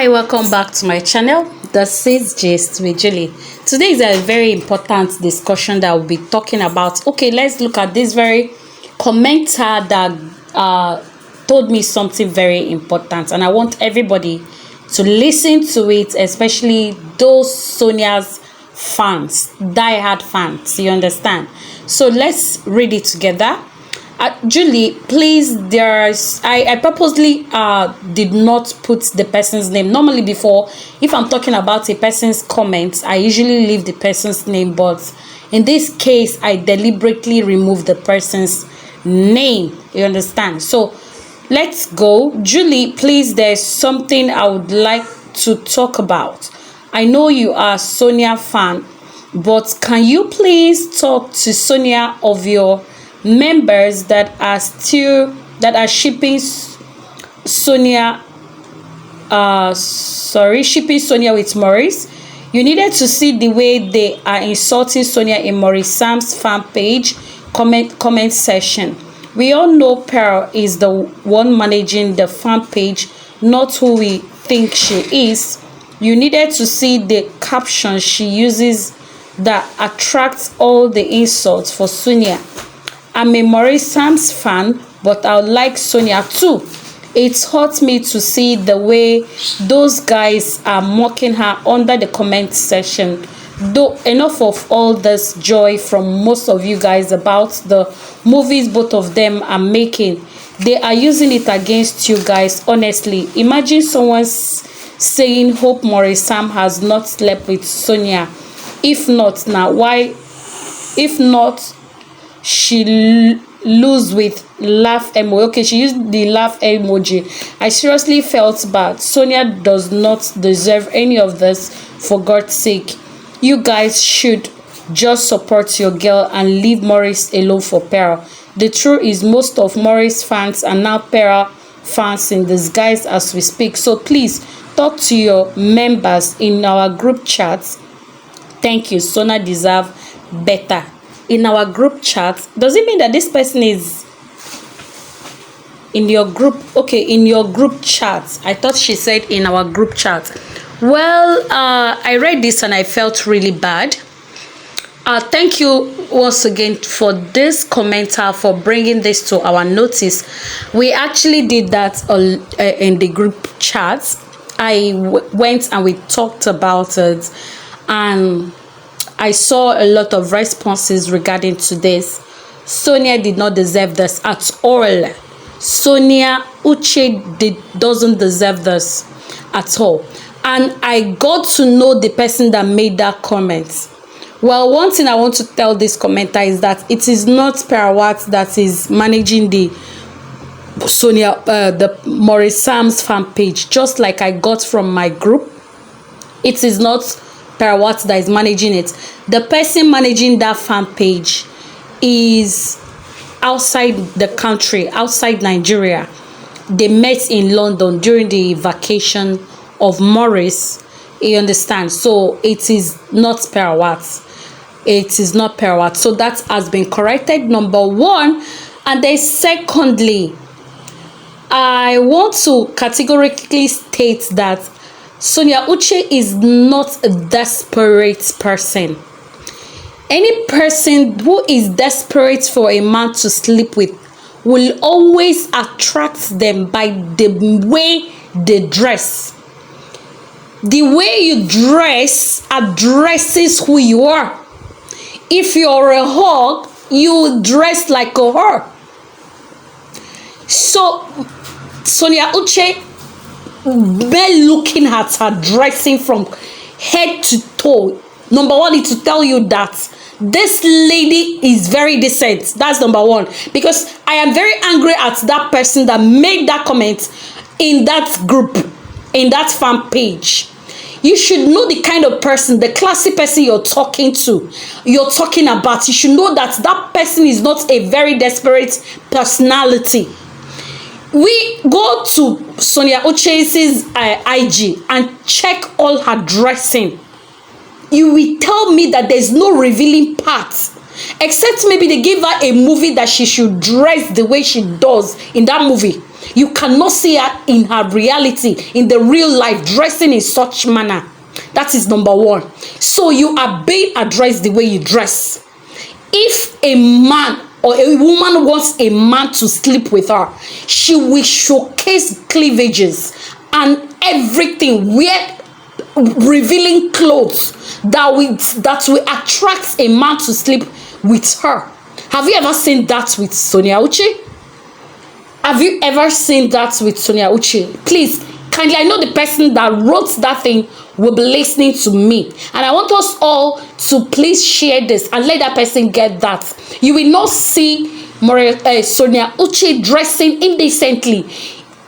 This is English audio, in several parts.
Hi, welcome back to my channel. This is Gist with Julie. Today is a very important discussion that we'll be talking about. Okay, let's look at this very commenter that told me something very important, and I want everybody to listen to it, especially those Sonia's fans, die-hard fans. You understand? So let's read it together. Julie, please, I purposely did not put the person's name. Normally before, if I'm talking about a person's comments, I usually leave the person's name, but in this case I deliberately removed the person's name. You understand? So let's go. Julie, please, there's something I would like to talk about. I know you are a Sonia fan, but can you please talk to Sonia of your members that are shipping Sonia shipping Sonia with Maurice? You needed to see the way they are insulting Sonia in Maurice Sam's fan page comment section. We all know Pearl is the one managing the fan page, not who we think she is. You needed to see the caption she uses that attracts all the insults for Sonia. I'm a Maurice Sam's fan, but I like Sonia too. It hurts me to see the way those guys are mocking her under the comment section. Though enough of all this joy from most of you guys about the movies both of them are making. They are using it against you guys, honestly. Imagine someone saying, hope Maurice Sam has not slept with Sonia. If not, now why? If not, she lose with laugh emoji. Okay, she used the laugh emoji. I seriously felt bad. Sonia does not deserve any of this, for God's sake. You guys should just support your girl and leave Maurice alone for Pearl. The truth is, most of Maurice fans are now Pearl fans in disguise as we speak. So please talk to your members in our group chats. Thank you. Sonia deserve better. In our group chat, does it mean that this person is in your group? Okay, in your group chat. I thought she said in our group chat. Well, I read this and I felt really bad. Thank you once again for this commenter for bringing this to our notice. We actually did that in the group chat. I went and we talked about it, and I saw a lot of responses regarding to this. Sonia did not deserve this at all. Sonia Uchi doesn't deserve this at all. And I got to know the person that made that comment. Well, one thing I want to tell this commenter is that it is not Perawat that is managing the the Maurice Sam's fan page. Just like I got from my group, it is not Perawat that is managing it. The person managing that fan page is outside the country, outside Nigeria. They met in London during the vacation of Maurice. You understand? So it is not Perawat. It is not Perawat. So that has been corrected, number one. And then secondly, I want to categorically state that Sonia Uchi is not a desperate person. Any person who is desperate for a man to sleep with will always attract them by the way they dress. The way you dress addresses who you are. If you're a hog, you dress like a whore. So Sonia Uchi, by looking at her dressing from head to toe, number one is to tell you that this lady is very decent. That's number one. Because I am very angry at that person that made that comment in that group, in that fan page. You should know the kind of person, the classy person you're talking to, you're talking about. You should know that that person is not a very desperate personality. We go to Sonia Uche's IG and check all her dressing. You will tell me that there's no revealing part Except maybe they give her a movie that she should dress the way she does in that movie. You cannot see her in her reality, in the real life, dressing in such manner. That is number one. So you are being addressed the way you dress. If a man or a woman wants a man to sleep with her, she will showcase cleavages and everything, wear revealing clothes that will attract a man to sleep with her. Have you ever seen that with Sonia Uchi? Have you ever seen that with Sonia Uchi? Please, kindly, I know the person that wrote that thing will be listening to me, and I want us all to please share this and let that person get that. You will not see Sonia Uchi dressing indecently,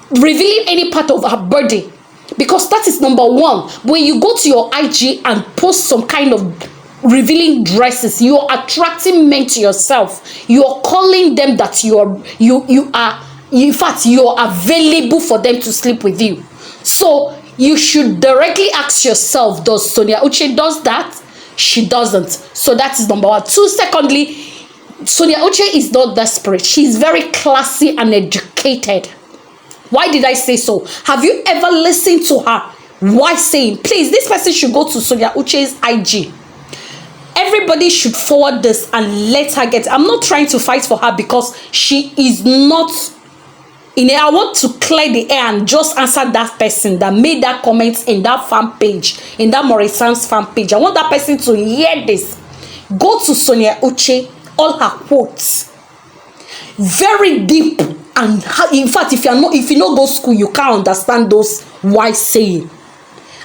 revealing any part of her body, because that is number one. When you go to your IG and post some kind of revealing dresses, you are attracting men to yourself. You are calling them that you are in fact you are available for them to sleep with you. So you should directly ask yourself, does Sonia Uchi does that? She doesn't. So that is number one. Two, secondly, Sonia Uchi is not desperate. She's very classy and educated. Why did I say so? Have you ever listened to her? Why saying, please, this person should go to Sonia Uchi's IG. Everybody should forward this and let her get. I'm not trying to fight for her because she is not in it. I want to clear the air and just answer that person that made that comment in that fan page, in that Maurice Sam's fan page. I want that person to hear this. Go to Sonia Uchi, all her quotes, very deep, and in fact, if you don't go school, you can't understand those wise saying.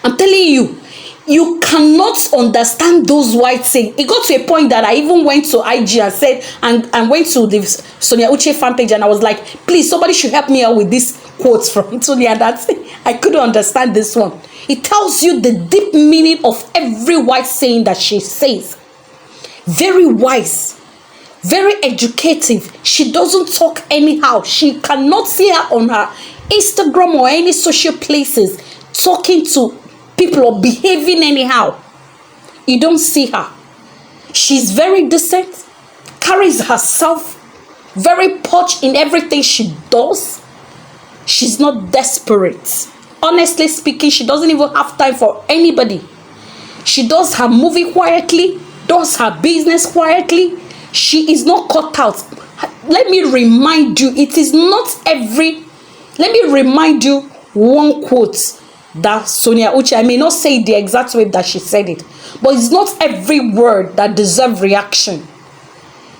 I'm telling you, you cannot understand those white saying. It got to a point that I even went to IG and said, and went to the Sonia Uchi fan page, and I was like, please, somebody should help me out with these quotes from Sonia. That's I couldn't understand this one. It tells you the deep meaning of every white saying that she says. Very wise, very educative. She doesn't talk anyhow. She cannot see her on her Instagram or any social places talking to people or behaving anyhow. You don't see her. She's very decent, carries herself, very posh in everything she does. She's not desperate. Honestly speaking, she doesn't even have time for anybody. She does her movie quietly, does her business quietly. She is not cut out. Let me remind you, it is not every. Let me remind you one quote that Sonia Uchi, I may not say it the exact way that she said it, but it's not every word that deserves reaction.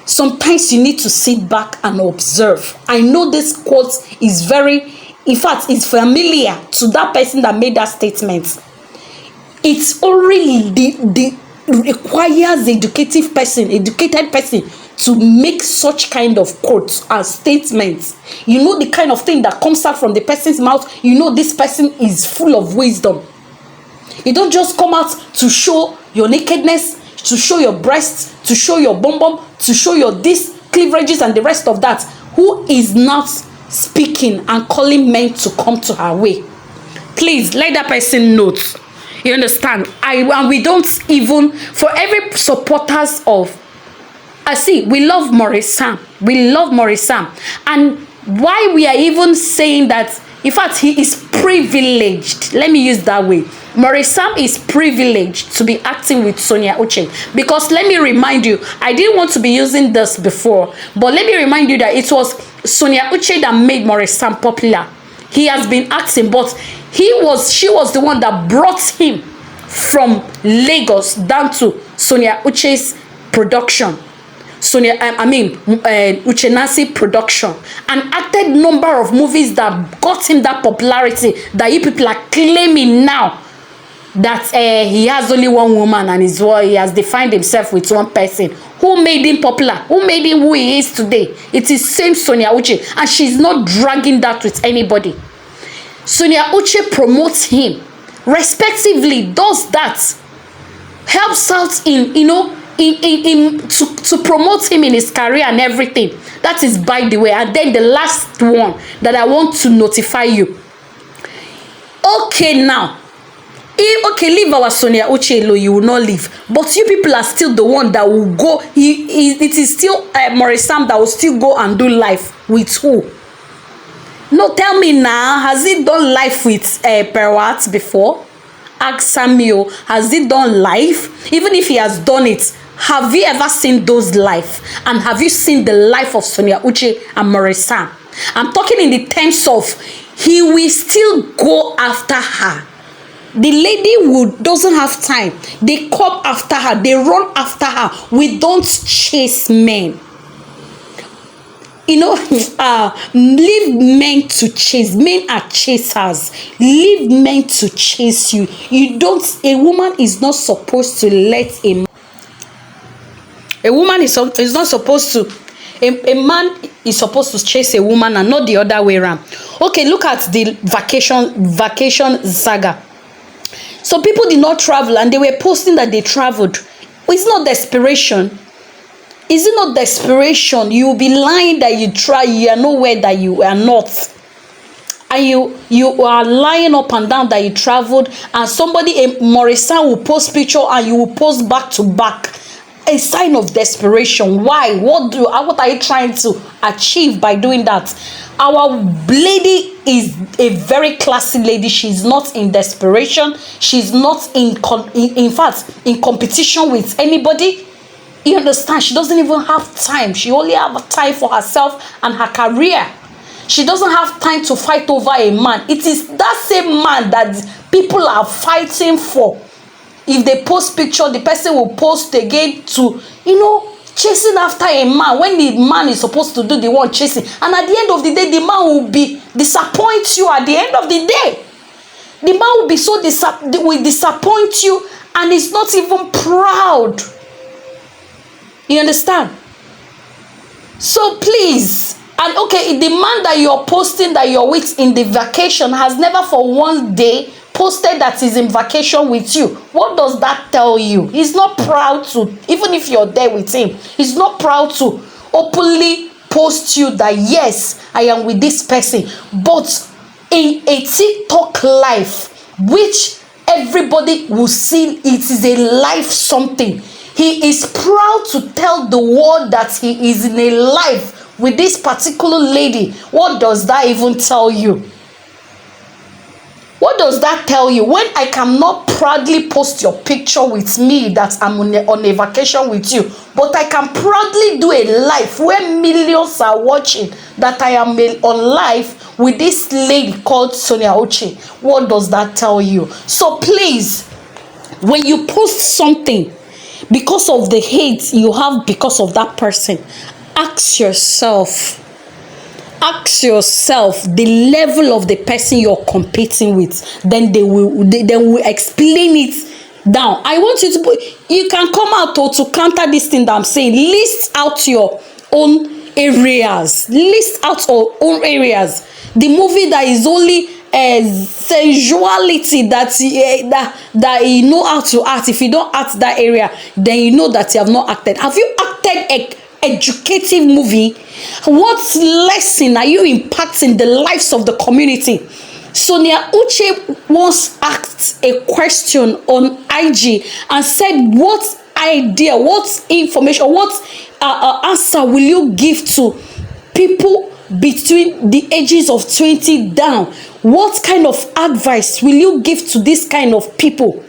Sometimes you need to sit back and observe. I know this quote is very, in fact, it's familiar to that person that made that statement. It's only the requires educated person to make such kind of quotes and statements. You know the kind of thing that comes out from the person's mouth. You know this person is full of wisdom. You don't just come out to show your nakedness, to show your breasts, to show your bum, to show your this cleavages and the rest of that. Who is not speaking and calling men to come to her way? Please let that person note. You understand? And we don't even, for every supporters of, we love Maurice Sam. We love Maurice Sam. And why we are even saying that, in fact, he is privileged. Let me use that way. Maurice Sam is privileged to be acting with Sonia Uchi. Because let me remind you, I didn't want to be using this before, but let me remind you that it was Sonia Uchi that made Maurice Sam popular. He has been acting, but she was the one that brought him from Lagos down to Sonia Uchi's production. Uche Nancy production, and acted number of movies that got him that popularity that you people are claiming now that he has only one woman and he has defined himself with one person. Who made him popular? Who made him who he is today? It is same Sonia Uchi, and she's not dragging that with anybody. Sonia Uchi promotes him, respectively does that, helps out in, to promote him in his career and everything. That is by the way. And then the last one that I want to notify you. Okay, now, Okay, leave our Sonia Uchi alone, you will not leave. But you people are still the one that will go. It is still Maurice Sam that will still go and do life with who? No, tell me now, has he done life with Perwat before? Ask Samuel, has he done life? Even if he has done it, have you ever seen those life? And have you seen the life of Sonia Uchi and Maurice Sam? I'm talking in the terms of he will still go after her. The lady who doesn't have time, they come after her, they run after her. We don't chase men. You know, leave men to chase. Men are chasers. Leave men to chase you. A woman is not supposed to let a woman is not supposed to, a man is supposed to chase a woman and not the other way around. Okay, look at the vacation saga. So people did not travel and they were posting that they traveled. It's not desperation. Is it not desperation? You will be lying that you try, you are nowhere that you are not. And you are lying up and down that you traveled, and somebody, a Maurice Sam, will post picture and you will post back to back. A sign of desperation. Why? What are you trying to achieve by doing that? Our lady is a very classy lady. She's not in desperation. She's not in fact in competition with anybody. You understand? She doesn't even have time. She only have time for herself and her career. She doesn't have time to fight over a man. It is that same man that people are fighting for. If they post picture, the person will post again to, chasing after a man when the man is supposed to do the one chasing. And at the end of the day, the man will disappoint you at the end of the day. The man will be so disappoint you, and is not even proud. You understand? So please, and okay, the man that you're posting that you're with in the vacation has never for one day posted that he's in vacation with you. What does that tell you? He's not proud to, even if you're there with him, he's not proud to openly post you that yes, I am with this person. But in a TikTok life, which everybody will see, it is a life something. He is proud to tell the world that he is in a life with this particular lady. What does that even tell you? What does that tell you? When I cannot proudly post your picture with me that I'm on a vacation with you, but I can proudly do a live where millions are watching that I am on live with this lady called Sonia Uchi. What does that tell you? So please, when you post something because of the hate you have because of that person, ask yourself the level of the person you're competing with. Then they will explain it down. I want you to you can come out to counter this thing that I'm saying. List out your own areas. List out your own areas. The movie that is only sensuality that you know how to act. If you don't act that area, then you know that you have not acted. Have you acted educative movie? What lesson are you impacting the lives of the community? Sonia Uchi once asked a question on IG and said, what idea, what information, what answer will you give to people between the ages of 20 down? What kind of advice will you give to this kind of people?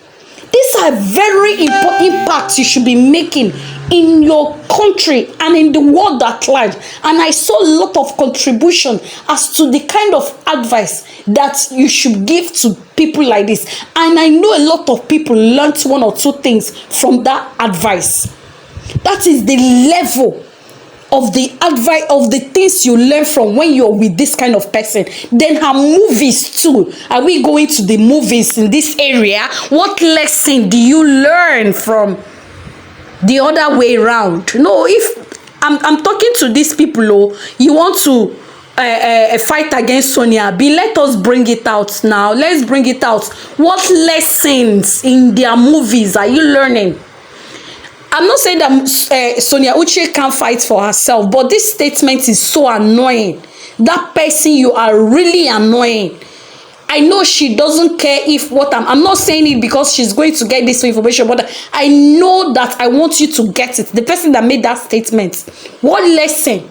These are very important impacts you should be making in your country and in the world at large. And I saw a lot of contribution as to the kind of advice that you should give to people like this. And I know a lot of people learned one or two things from that advice. That is the level of the advice, of the things you learn from when you're with this kind of person. Then her movies too. Are we going to the movies in this area? What lesson do you learn from the other way around? No, if I'm talking to these people, you want to fight against Sonia, let us bring it out now. Let's bring it out. What lessons in their movies are you learning? I'm not saying that Sonia Uchi can't fight for herself, but this statement is so annoying. That person, you are really annoying. I know she doesn't care if what I'm not saying it because she's going to get this information, but I know that I want you to get it. The person that made that statement, what lesson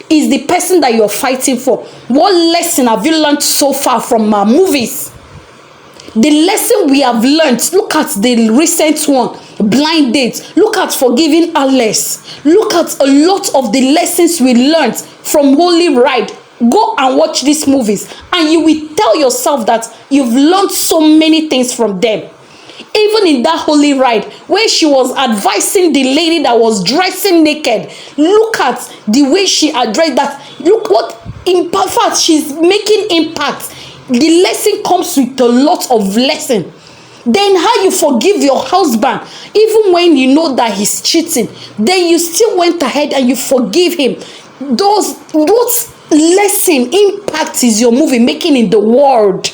is the person that you're fighting for? What lesson have you learned so far from our movies? The lesson we have learned, look at the recent one, blind dates. Look at forgiving others. Look at a lot of the lessons we learned from Holy Ride. Go and watch these movies and you will tell yourself that you've learned so many things from them. Even in that Holy Ride, where she was advising the lady that was dressing naked, look at the way she addressed that. Look what impact she's making impact. The lesson comes with a lot of lesson. Then how you forgive your husband, even when you know that he's cheating, then you still went ahead and you forgive him. What lesson impact is your movie making in the world?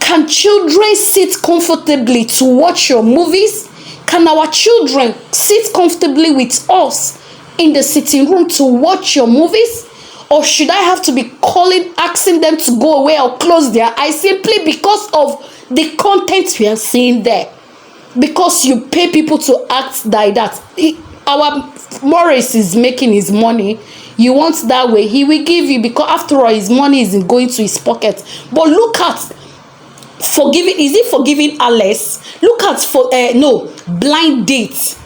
Can children sit comfortably to watch your movies? Can our children sit comfortably with us in the sitting room to watch your movies? Or should I have to be calling, asking them to go away or close their eyes simply because of the content we are seeing there? Because you pay people to act like that. Our Maurice is making his money. You want that way, he will give you, because after all, his money isn't going to his pocket. But look at forgiving. Is it forgiving Alice? Look at blind date.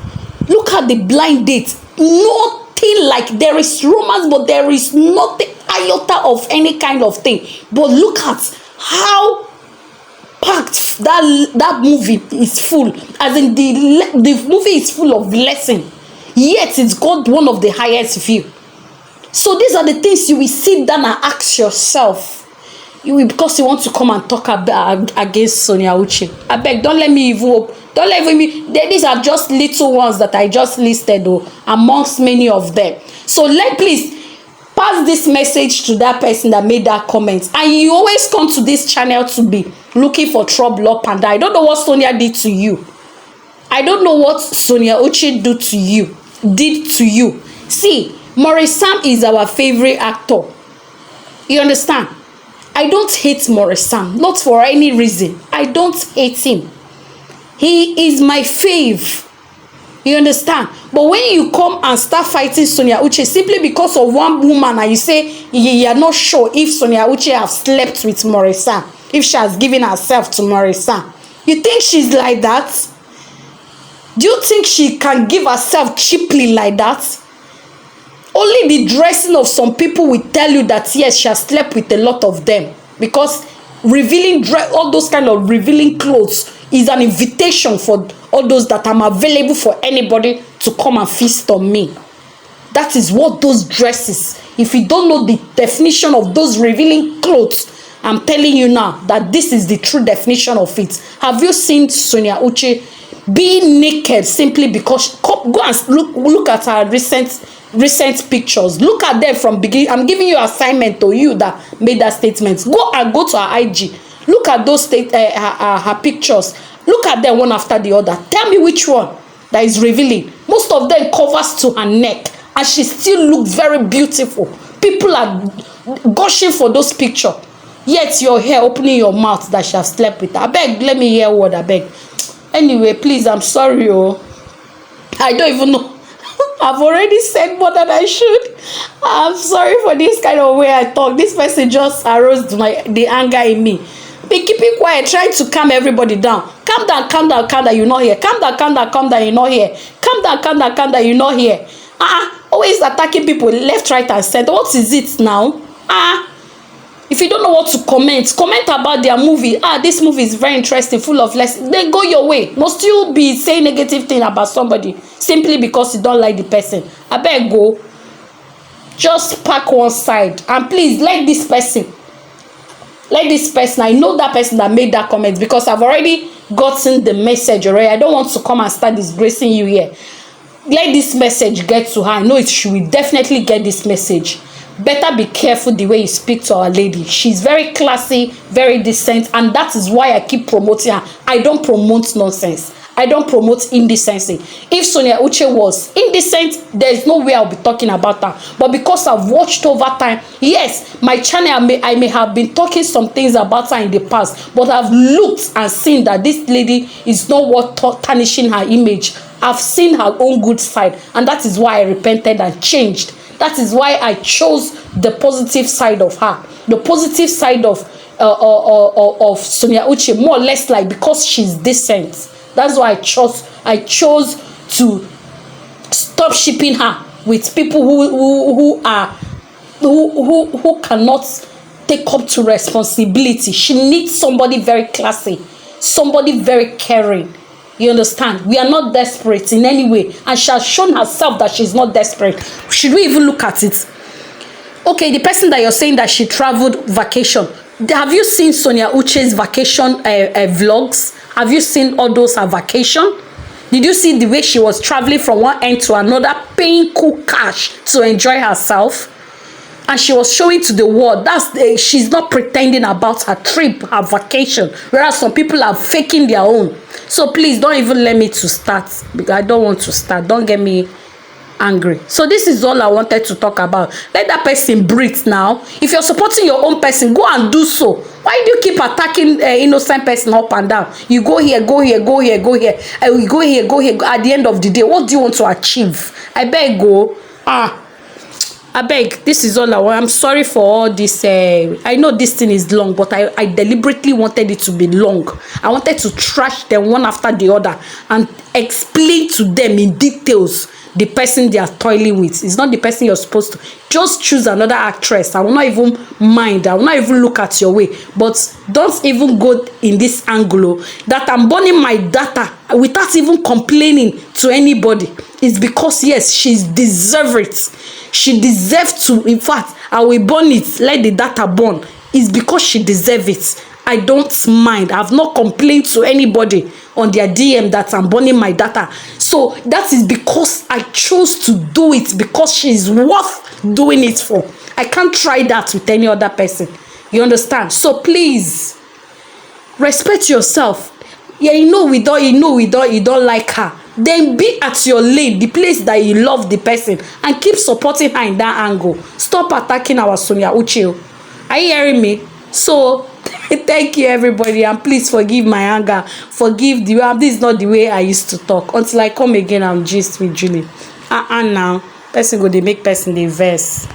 Look at the blind date. Nothing like, there is romance, but there is nothing iota of any kind of thing. But look at how packed that movie is full. As in the movie is full of lesson, yet it's got one of the highest view. So these are the things you will sit down and ask yourself. You will, because you want to come and talk against Sonia Uchi. I beg, don't let me these are just little ones that I just listed, though, amongst many of them. So please pass this message to that person that made that comment. And you always come to this channel to be looking for trouble up and down. I don't know what Sonia did to you. I don't know what Sonia Uchi did to you. See, Maurice Sam is our favorite actor. You understand? I don't hate Maurice Sam, not for any reason. I don't hate him. He is my fave. You understand? But when you come and start fighting Sonia Uchi simply because of one woman, and you say you are not sure if Sonia Uchi has slept with Maurice Sam, if she has given herself to Maurice Sam, you think she's like that? Do you think she can give herself cheaply like that? Only the dressing of some people will tell you that yes, she has slept with a lot of them, because revealing all those kind of revealing clothes is an invitation for all those that I'm available for anybody to come and feast on me. That is what those dresses. If you don't know the definition of those revealing clothes, I'm telling you now that this is the true definition of it. Have you seen Sonia Uchi being naked simply because? Go and look at her recent pictures. Look at them from beginning. I'm giving you assignment to you that made that statement. Go to her IG. Look at those her pictures. Look at them one after the other. Tell me which one that is revealing. Most of them covers to her neck, and she still looks very beautiful. People are gushing for those pictures. Yet you're here opening your mouth that she has slept with her. I beg, let me hear what I beg. Anyway, please, I'm sorry. I don't even know. I've already said more than I should. I'm sorry for this kind of way I talk. This person just aroused the anger in me. Be keeping quiet, trying to calm everybody down. Calm down, calm down, calm down, you're not here. Calm down, calm down, calm down, you're not here. Calm down, calm down, calm down, you're not here. Always attacking people left, right, and center. What is it now? If you don't know what to comment about their movie. This movie is very interesting, full of lessons. Then go your way. Must you be saying negative thing about somebody simply because you don't like the person? I beg go. Just pack one side and please let this person. I know that person that made that comment, because I've already gotten the message already. I don't want to come and start disgracing you here. Let this message get to her. I know she will definitely get this message. Better be careful the way you speak to our lady. She's very classy, very decent, and that is why I keep promoting her. I don't promote nonsense. I don't promote indecency. If Sonia Uchi was indecent, there's no way I'll be talking about her. But because I've watched over time, yes, my channel, I may have been talking some things about her in the past, but I've looked and seen that this lady is not worth tarnishing her image. I've seen her own good side, and that is why I repented and changed. That is why I chose the positive side of her, the positive side of Sonia Uchi, more or less, like, because she's decent. That's why I chose to stop shipping her with people who cannot take up to responsibility. She needs somebody very classy, somebody very caring. You understand? We are not desperate in any way, and she has shown herself that she's not desperate. Should we even look at it? Okay, the person that you're saying that she traveled vacation, have you seen Sonia Uchi's vacation vlogs? Have you seen all those her vacation? Did you see the way she was traveling from one end to another, paying cool cash to enjoy herself? And she was showing to the world. She's not pretending about her trip, her vacation, whereas some people are faking their own. So please don't even let me to start, because I don't want to start. Don't get me angry. So this is all I wanted to talk about. Let that person breathe now. If you're supporting your own person, go and do so. Why do you keep attacking innocent person up and down? You go here, go here, go here, go here, you go here, go here. At the end of the day, what do you want to achieve? I beg go. I beg, this is all I want. I'm sorry for all this. I know this thing is long, but I deliberately wanted it to be long. I wanted to trash them one after the other and explain to them in details the person they are toiling with. It's not the person you're supposed to. Just choose another actress. I will not even mind. I will not even look at your way. But don't even go in this angle that I'm burning my data without even complaining to anybody. It's because, yes, she's deserve it. She deserves to. In fact, I will burn it. Let the data burn. It's because she deserves it. I don't mind. I've not complained to anybody on their DM that I'm burning my data. So that is because I chose to do it, because she's worth doing it for. I can't try that with any other person. You understand? So please, respect yourself. Yeah, you know we don't like her. Then be at your lane, the place that you love the person, and keep supporting her in that angle. Stop attacking our Sonia Uchi. Are you hearing me? So thank you everybody, and please forgive my anger. Forgive the way this is not the way I used to talk. Until I come again, I'm gist with Julie. Now person go dey make person dey verse.